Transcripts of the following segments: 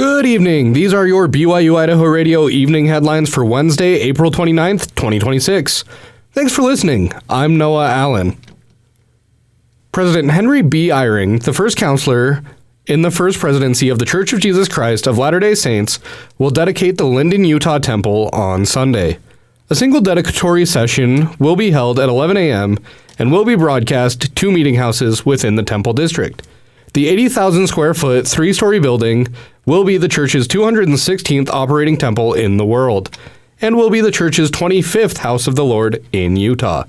Good evening. These are your BYU-Idaho Radio evening headlines for Wednesday, April 29th, 2026. Thanks for listening. I'm Noah Allen. President Henry B. Eyring, the first counselor in the first presidency of the Church of Jesus Christ of Latter-day Saints, will dedicate the Lindon, Utah temple on Sunday. A single dedicatory session will be held at 11 a.m. and will be broadcast to 2 meeting houses within the temple district. The 80,000 square foot, 3-story building will be the church's 216th operating temple in the world, and will be the church's 25th house of the Lord in Utah.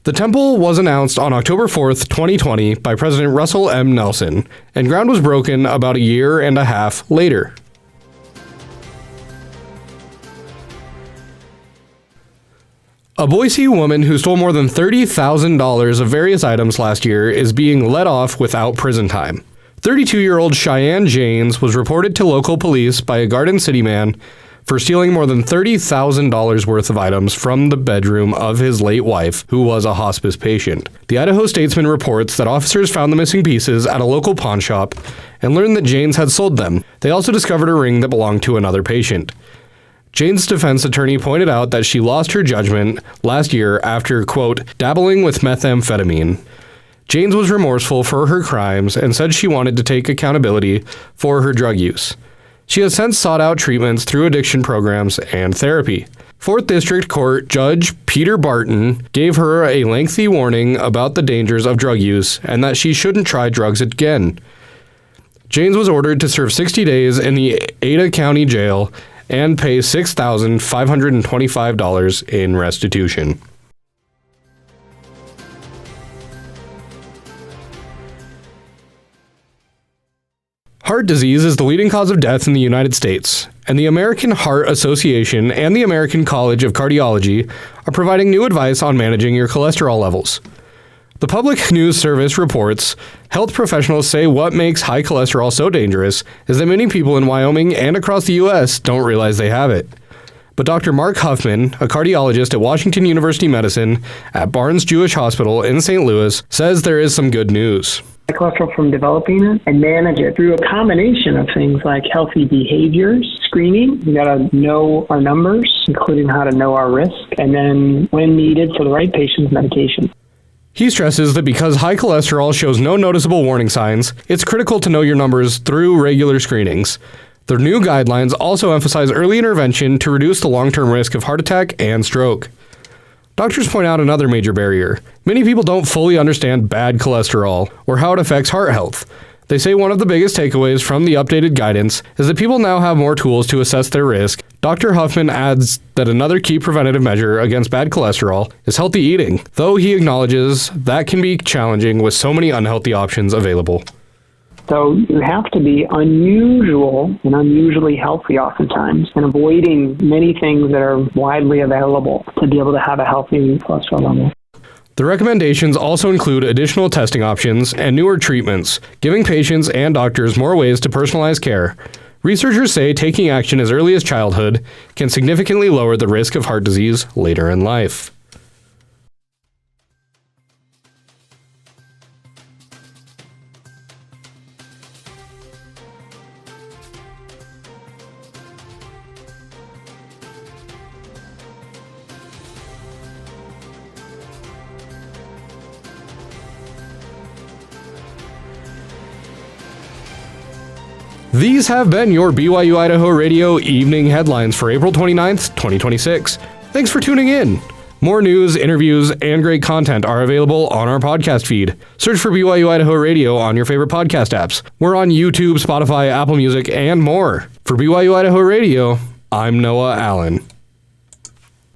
The temple was announced on October 4th, 2020 by President Russell M. Nelson, and ground was broken about a year and a half later. A Boise woman who stole more than $30,000 of various items last year is being let off without prison time. 32-year-old Chyann Janes was reported to local police by a Garden City man for stealing more than $30,000 worth of items from the bedroom of his late wife, who was a hospice patient. The Idaho Statesman reports that officers found the missing pieces at a local pawn shop and learned that Janes had sold them. They also discovered a ring that belonged to another patient. Jane's defense attorney pointed out that she lost her judgment last year after, quote, dabbling with methamphetamine. Janes was remorseful for her crimes and said she wanted to take accountability for her drug use. She has since sought out treatments through addiction programs and therapy. 4th District Court Judge Peter Barton gave her a lengthy warning about the dangers of drug use and that she shouldn't try drugs again. Janes was ordered to serve 60 days in the Ada County Jail and pay $6,525 in restitution. Heart disease is the leading cause of death in the United States, and the American Heart Association and the American College of Cardiology are providing new advice on managing your cholesterol levels. The Public News Service reports health professionals say what makes high cholesterol so dangerous is that many people in Wyoming and across the U.S. don't realize they have it. But Dr. Mark Huffman, a cardiologist at Washington University Medicine at Barnes Jewish Hospital in St. Louis, says there is some good news. Cholesterol from developing it and manage it through a combination of things like healthy behaviors, screening. We got to know our numbers, including how to know our risk, and then when needed for the right patient's medication. He stresses that because high cholesterol shows no noticeable warning signs, it's critical to know your numbers through regular screenings. The new guidelines also emphasize early intervention to reduce the long-term risk of heart attack and stroke. Doctors point out another major barrier. Many people don't fully understand bad cholesterol or how it affects heart health. They say one of the biggest takeaways from the updated guidance is that people now have more tools to assess their risk. Dr. Huffman adds that another key preventative measure against bad cholesterol is healthy eating, though he acknowledges that can be challenging with so many unhealthy options available. So you have to be unusual and unusually healthy oftentimes and avoiding many things that are widely available to be able to have a healthy cholesterol level. The recommendations also include additional testing options and newer treatments, giving patients and doctors more ways to personalize care. Researchers say taking action as early as childhood can significantly lower the risk of heart disease later in life. These have been your BYU-Idaho Radio evening headlines for April 29th, 2026. Thanks for tuning in. More news, interviews, and great content are available on our podcast feed. Search for BYU-Idaho Radio on your favorite podcast apps. We're on YouTube, Spotify, Apple Music, and more. For BYU-Idaho Radio, I'm Noah Allen.